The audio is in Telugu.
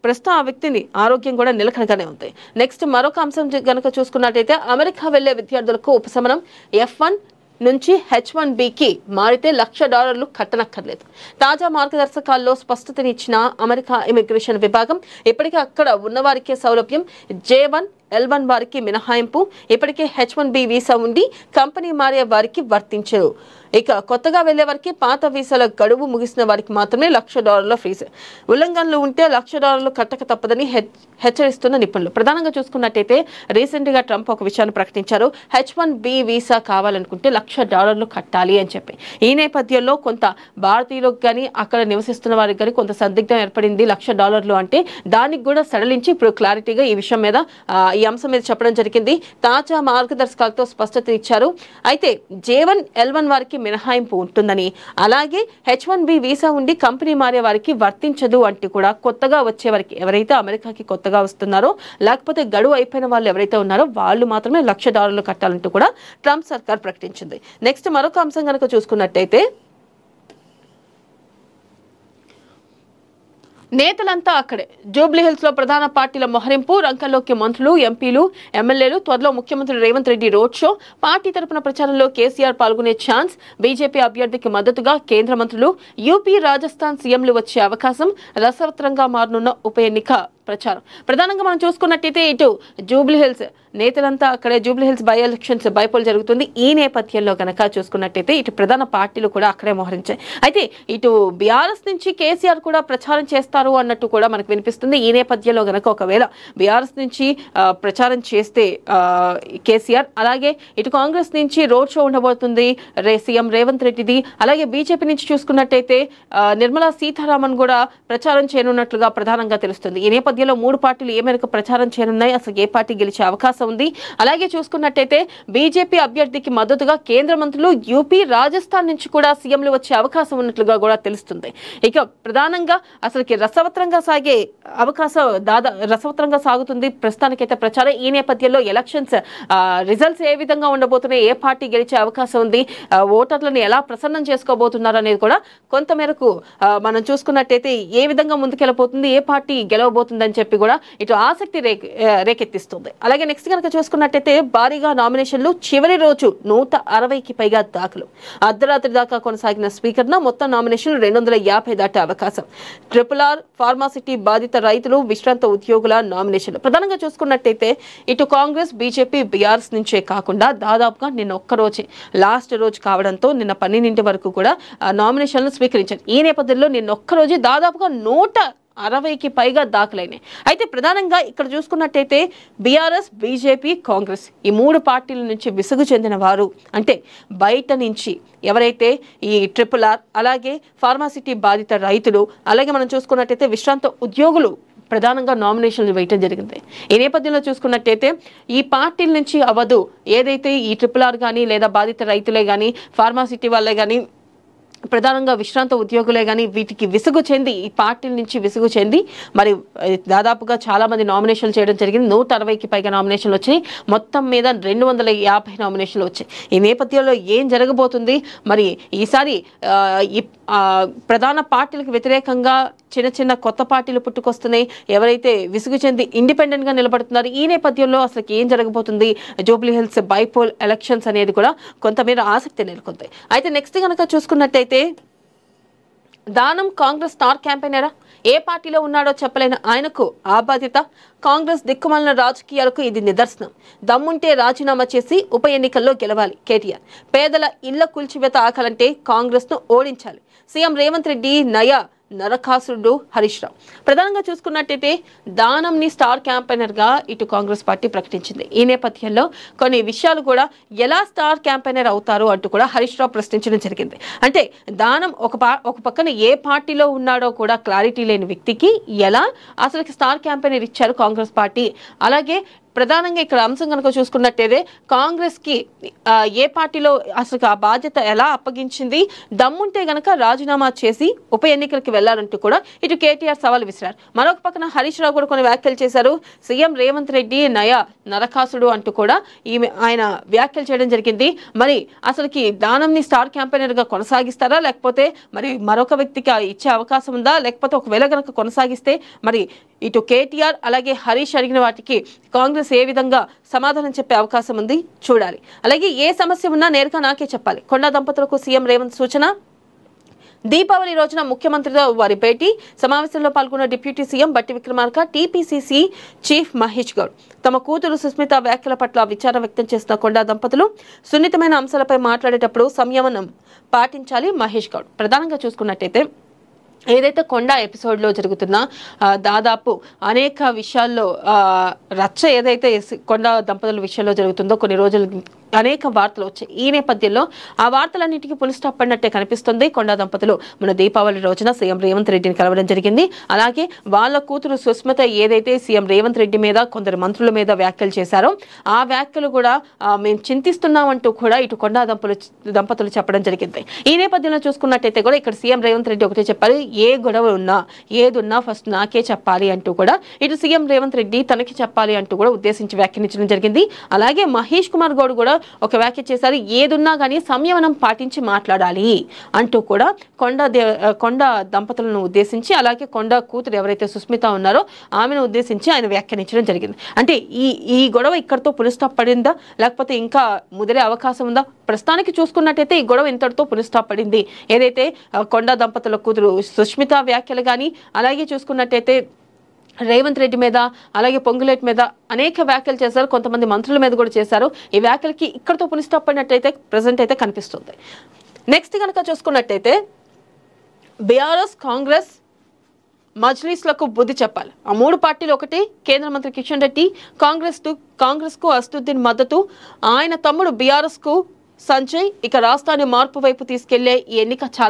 ప్రస్తుతం ఆ వ్యక్తిని ఆరోగ్యం కూడా నిలకడగానే ఉంది. నెక్స్ట్ మరొక అంశం గనక చూసుకున్నట్టయితే అమెరికా వెళ్లే విద్యార్థులకు ఉపశమనం. F1 నుంచి H1Bకి మారితే $1,00,000 కట్టనక్కర్లేదు. తాజా మార్గదర్శకాల్లో స్పష్టతనిచ్చిన అమెరికా ఇమిగ్రేషన్ విభాగం ఇప్పటికే అక్కడ ఉన్నవారికే సౌలభ్యం. J1 L1 వారికి మినహాయింపు. ఇప్పటికే H1B వీసా ఉండి కంపెనీ మారే వారికి వర్తించరు. ఇక కొత్తగా వెళ్లే వారికి పాత వీసాల గడువు ముగిసిన వారికి మాత్రమే $1,00,000 ఫీజు. ఉల్లంఘనలు ఉంటే $1,00,000 కట్టక తప్పదని హెచ్చరిస్తున్న నిపుణులు. ప్రధానంగా చూసుకున్నట్టయితే రీసెంట్ గా ట్రంప్ ఒక విషయాన్ని ప్రకటించారు. H1B వీసా కావాలనుకుంటే $1,00,000 కట్టాలి అని చెప్పి. ఈ నేపథ్యంలో కొంత భారతీయులకు కానీ అక్కడ నివసిస్తున్న వారికి కానీ కొంత సందిగ్ధం ఏర్పడింది. $1,00,000 అంటే దానికి కూడా సడలించి ఇప్పుడు క్లారిటీగా ఈ విషయం మీద ఈ అంశం మీద చెప్పడం జరిగింది. తాజా మార్గదర్శకాలతో స్పష్టత ఇచ్చారు. అయితే J1 L1 వారికి మినహాయింపు ఉంటుందని, అలాగే H1B వీసా ఉండి కంపెనీ మారే వారికి వర్తించదు అంటూ కూడా కొత్తగా వచ్చే వారికి ఎవరైతే అమెరికాకి కొత్తగా వస్తున్నారో లేకపోతే గడువు అయిపోయిన వాళ్ళు ఎవరైతే ఉన్నారో వాళ్ళు మాత్రమే $1,00,000 కట్టాలంటూ కూడా ట్రంప్ సర్కార్ ప్రకటించింది. నెక్స్ట్ మరొక అంశం కనుక చూసుకున్నట్టయితే నేతలంతా అక్కడే. జూబ్లీహిల్స్ లో ప్రధాన పార్టీల మొహరింపు. రంగంలోకి మంత్రులు, ఎంపీలు, ఎమ్మెల్యేలు. త్వరలో ముఖ్యమంత్రి Revanth Reddy road show. Party తరపున ప్రచారంలో కేసీఆర్ పాల్గొనే ఛాన్స్. బీజేపీ అభ్యర్థికి మద్దతుగా కేంద్ర మంత్రులు. యూపీ, రాజస్థాన్ సీఎంలు వచ్చే అవకాశం. రసవత్రంగా మారనున్న ఉప ఎన్నిక ప్రచారం. ప్రధానంగా మనం చూసుకున్నట్టయితే ఇటు జూబ్లీహిల్స్ నేతలంతా అక్కడే. జూబ్లీహిల్స్ బై ఎలక్షన్స్ బైపోల్ జరుగుతుంది. ఈ నేపథ్యంలో కనుక చూసుకున్నట్టయితే ఇటు ప్రధాన పార్టీలు కూడా అక్కడే మోహరించాయి. అయితే ఇటు బీఆర్ఎస్ నుంచి కేసీఆర్ కూడా ప్రచారం చేస్తారు అన్నట్టు కూడా మనకు వినిపిస్తుంది. ఈ నేపథ్యంలో గనక ఒకవేళ బీఆర్ఎస్ నుంచి ప్రచారం చేస్తే కేసీఆర్, అలాగే ఇటు కాంగ్రెస్ నుంచి రోడ్ షో ఉండబోతుంది సీఎం రేవంత్ రెడ్డిది. అలాగే బీజేపీ నుంచి చూసుకున్నట్టయితే నిర్మలా సీతారామన్ కూడా ప్రచారం చేయనున్నట్లుగా ప్రధానంగా తెలుస్తుంది. ఈ నేపథ్యంలో 3 పార్టీలు ఏ మేరకు ప్రచారం చేయనున్నాయి, అసలు ఏ పార్టీ గెలిచే అవకాశం ఉంది. అలాగే చూసుకున్నట్టయితే బీజేపీ అభ్యర్థికి మద్దతుగా కేంద్ర మంత్రులు, యూపీ, రాజస్థాన్ నుంచి కూడా సీఎంలు వచ్చే అవకాశం ఉన్నట్లుగా కూడా తెలుస్తుంది. ఇక ప్రధానంగా అసలుకి రసవత్రంగా సాగే అవకాశం రసవత్రంగా సాగుతుంది ప్రస్తుతానికైతే ప్రచారం. ఈ నేపథ్యంలో ఎలక్షన్స్ రిజల్ట్స్ ఏ విధంగా ఉండబోతున్నాయి, ఏ పార్టీ గెలిచే అవకాశం ఉంది, ఓటర్లను ఎలా ప్రసన్నం చేసుకోబోతున్నారు అనేది కూడా కొంతమేరకు మనం చూసుకున్నట్టయితే ఏ విధంగా ముందుకెళ్ళబోతుంది, ఏ పార్టీ గెలవబోతుందని చెప్పి కూడా ఇటు ఆసక్తి రేకెత్తిస్తుంది. అలాగే నెక్స్ట్ కనుక చూసుకున్నట్టయితే భారీగా నామినేషన్లు. చివరి రోజు 160కి పైగా దాఖలు. అర్ధరాత్రి దాకా కొనసాగిన స్వీకరణ. మొత్తం నామినేషన్లు 250 దాటే అవకాశం. RRR ఫార్మాసిటీ బాధిత రైతులు, విశ్రాంత ఉద్యోగుల నామినేషన్లు. ప్రధానంగా చూసుకున్నట్టయితే ఇటు కాంగ్రెస్, బీజేపీ, బీఆర్ఎస్ నుంచే కాకుండా దాదాపుగా నిన్న ఒక్కరోజే లాస్ట్ రోజు కావడంతో నిన్న 12 వరకు కూడా నామినేషన్లు స్వీకరించారు. ఈ నేపథ్యంలో నిన్న ఒక్కరోజే దాదాపుగా 160కి పైగా దాఖలైనాయి. అయితే ప్రధానంగా ఇక్కడ చూసుకున్నట్టయితే బీఆర్ఎస్, బీజేపీ, కాంగ్రెస్ ఈ 3 పార్టీల నుంచి విసుగు చెందిన వారు, అంటే బయట నుంచి ఎవరైతే ఈ RRR, అలాగే ఫార్మాసిటీ బాధిత రైతులు, అలాగే మనం చూసుకున్నట్టయితే విశ్రాంత ఉద్యోగులు ప్రధానంగా నామినేషన్లు వేయటం జరిగింది. ఈ నేపథ్యంలో చూసుకున్నట్టయితే ఈ పార్టీల నుంచి అవ్వదు, ఏదైతే ఈ RRR కానీ లేదా బాధిత రైతులే కానీ ఫార్మాసిటీ వాళ్ళే కానీ ప్రధానంగా విశ్రాంత ఉద్యోగులే కానీ వీటికి విసుగు చెంది, ఈ పార్టీల నుంచి విసుగు చెంది మరి దాదాపుగా చాలా మంది నామినేషన్లు చేయడం జరిగింది. 160కి పైగా నామినేషన్లు వచ్చాయి. మొత్తం మీద 250 నామినేషన్లు వచ్చాయి. ఈ నేపథ్యంలో ఏం జరగబోతుంది, మరి ఈసారి ఈ ప్రధాన పార్టీలకు వ్యతిరేకంగా చిన్న చిన్న కొత్త పార్టీలు పుట్టుకొస్తున్నాయి, ఎవరైతే విసుగు చెంది ఇండిపెండెంట్ గా నిలబడుతున్నారు. ఈ నేపథ్యంలో అసలు ఏం జరగబోతుంది, జూబ్లీహిల్స్ బైపోల్ ఎలక్షన్స్ అనేది కూడా కొంతమేర ఆసక్తి నెలకొంది. అయితే నెక్స్ట్ కనుక చూసుకున్నట్టయితే దానం కాంగ్రెస్ స్టార్ క్యాంపెయినరా? ఏ పార్టీలో ఉన్నాడో చెప్పలేని ఆయనకు ఆ బాధ్యత. కాంగ్రెస్ దిక్కుమాలిన రాజకీయాలకు ఇది నిదర్శనం. దమ్ముంటే రాజీనామా చేసి ఉప ఎన్నికల్లో గెలవాలి కేటీఆర్. పేదల ఇళ్ల కూల్చివేత ఆకాలంటే కాంగ్రెస్ ను ఓడించాలి. సీఎం రేవంత్ రెడ్డి నరకాసురుడు హరీష్ రావు. ప్రధానంగా చూసుకున్నట్టయితే దానంని స్టార్ క్యాంపెయినర్ గా ఇటు కాంగ్రెస్ పార్టీ ప్రకటించింది. ఈ నేపథ్యంలో కొన్ని విషయాలు కూడా ఎలా స్టార్ క్యాంపెయినర్ అవుతారు అంటూ కూడా హరీష్ రావు ప్రశ్నించడం జరిగింది. అంటే దానం ఒక పక్కన ఏ పార్టీలో ఉన్నాడో కూడా క్లారిటీ లేని వ్యక్తికి ఎలా అసలు స్టార్ క్యాంపెయినర్ ఇచ్చారు కాంగ్రెస్ పార్టీ. అలాగే ప్రధానంగా ఇక్కడ అంశం కనుక చూసుకున్నట్టయితే కాంగ్రెస్ కి ఏ పార్టీలో అసలు ఆ బాధ్యత ఎలా అప్పగించింది, దమ్ముంటే గనక రాజీనామా చేసి ఉప ఎన్నికలకు వెళ్లాలంటూ కూడా ఇటు కేటీఆర్ సవాల్ విసిరారు. మరొక పక్కన హరీష్ రావు కూడా కొన్ని వ్యాఖ్యలు చేశారు. సీఎం రేవంత్ రెడ్డి నరకాసుడు అంటూ కూడా ఆయన వ్యాఖ్యలు చేయడం జరిగింది. మరి అసలుకి దానంని స్టార్ క్యాంపెయినర్ గా కొనసాగిస్తారా, లేకపోతే మరి మరొక వ్యక్తికి ఇచ్చే అవకాశం ఉందా, లేకపోతే ఒకవేళ గనక కొనసాగిస్తే మరి ఇటు కేటీఆర్ అలాగే హరీష్ అడిగిన వాటికి కాంగ్రెస్ ఏ విధంగా సమాధానం చెప్పే అవకాశం ఉంది చూడాలి. అలాగే ఏ సమస్య ఉన్నా నేరుగా నాకే చెప్పాలి. కొండా దంపతులకు సీఎం రేవంత్ సూచన. దీపావళి రోజున ముఖ్యమంత్రితో వారి భేటీ. సమావేశంలో పాల్గొన్న డిప్యూటీ సీఎం బట్టి విక్రమార్క, టీపీసీసీ చీఫ్ మహేష్ గౌడ్. తమ కూతురు సుస్మిత వ్యాఖ్యల పట్ల విచారం వ్యక్తం చేసిన కొండా దంపతులు సున్నితమైన అంశాలపై మాట్లాడేటప్పుడు సంయమనం పాటించాలి మహేష్ గౌడ్. ప్రధానంగా చూసుకున్నట్టయితే ఏదైతే కొండా ఎపిసోడ్లో జరుగుతున్న దాదాపు అనేక విషయాల్లో రచ్చ ఏదైతే కొండా దంపతుల విషయంలో జరుగుతుందో కొన్ని రోజులు అనేక వార్తలు వచ్చాయి. ఈ నేపథ్యంలో ఆ వార్తలన్నింటికీ పులి స్టాప్ పడినట్టే కనిపిస్తుంది. కొండా దంపతులు మన దీపావళి రోజున సీఎం రేవంత్ రెడ్డిని కలవడం జరిగింది. అలాగే వాళ్ళ కూతురు సుస్మిత ఏదైతే సీఎం రేవంత్ రెడ్డి మీద కొందరు మంత్రుల మీద వ్యాఖ్యలు చేశారో ఆ వ్యాఖ్యలు కూడా మేము చింతిస్తున్నామంటూ కూడా ఇటు కొండా దంపతులు చెప్పడం జరిగింది. ఈ నేపథ్యంలో చూసుకున్నట్టయితే కూడా ఇక్కడ సీఎం రేవంత్ రెడ్డి ఒకటే చెప్పారు, ఏ గొడవ ఉన్నా ఏదున్నా ఫస్ట్ నాకే చెప్పాలి అంటూ కూడా ఇటు సీఎం రేవంత్ రెడ్డి తనకి చెప్పాలి అంటూ కూడా ఉద్దేశించి వ్యాఖ్యానించడం జరిగింది. అలాగే మహేష్ కుమార్ గౌడ్ కూడా ఒక వ్యాఖ్య చేశారు, ఏదున్నా కానీ సంయమనం పాటించి మాట్లాడాలి అంటూ కూడా కొండ దంపతులను ఉద్దేశించి అలాగే కొండ కూతురు ఎవరైతే సుస్మిత ఉన్నారో ఆమెను ఉద్దేశించి ఆయన వ్యాఖ్యానించడం జరిగింది. అంటే ఈ గొడవ ఇక్కడితో పులి స్టాప్ పడిందా లేకపోతే ఇంకా ముదిరే అవకాశం ఉందా? ప్రస్తుతానికి చూసుకున్నట్టయితే ఈ గొడవ ఇంతటితో పులి స్టాప్ పడింది. ఏదైతే కొండ దంపతుల కూతురు సుస్మిత వ్యాఖ్యలు కానీ అలాగే చూసుకున్నట్టయితే రేవంత్ రెడ్డి మీద అలాగే పొంగులేటి మీద అనేక వ్యాఖ్యలు చేశారు, కొంతమంది మంత్రుల మీద కూడా చేశారు. ఈ వ్యాఖ్యలకి ఇక్కడితో పులి స్టాప్ పడినట్టయితే ప్రజెంట్ అయితే కనిపిస్తుంది. నెక్స్ట్ కనుక చూసుకున్నట్టయితే బీఆర్ఎస్ కాంగ్రెస్ మజ్లీస్లకు బుద్ధి చెప్పాలి. ఆ మూడు పార్టీలు ఒకటి. కేంద్ర మంత్రి కిషన్ రెడ్డి కాంగ్రెస్ కు అసదుద్దీన్ మద్దతు, ఆయన తమ్ముడు బీఆర్ఎస్ కు సంజయ్. ఇక రాష్ట్రాన్ని మార్పు వైపు తీసుకెళ్లే ఈ ఎన్నిక చాలా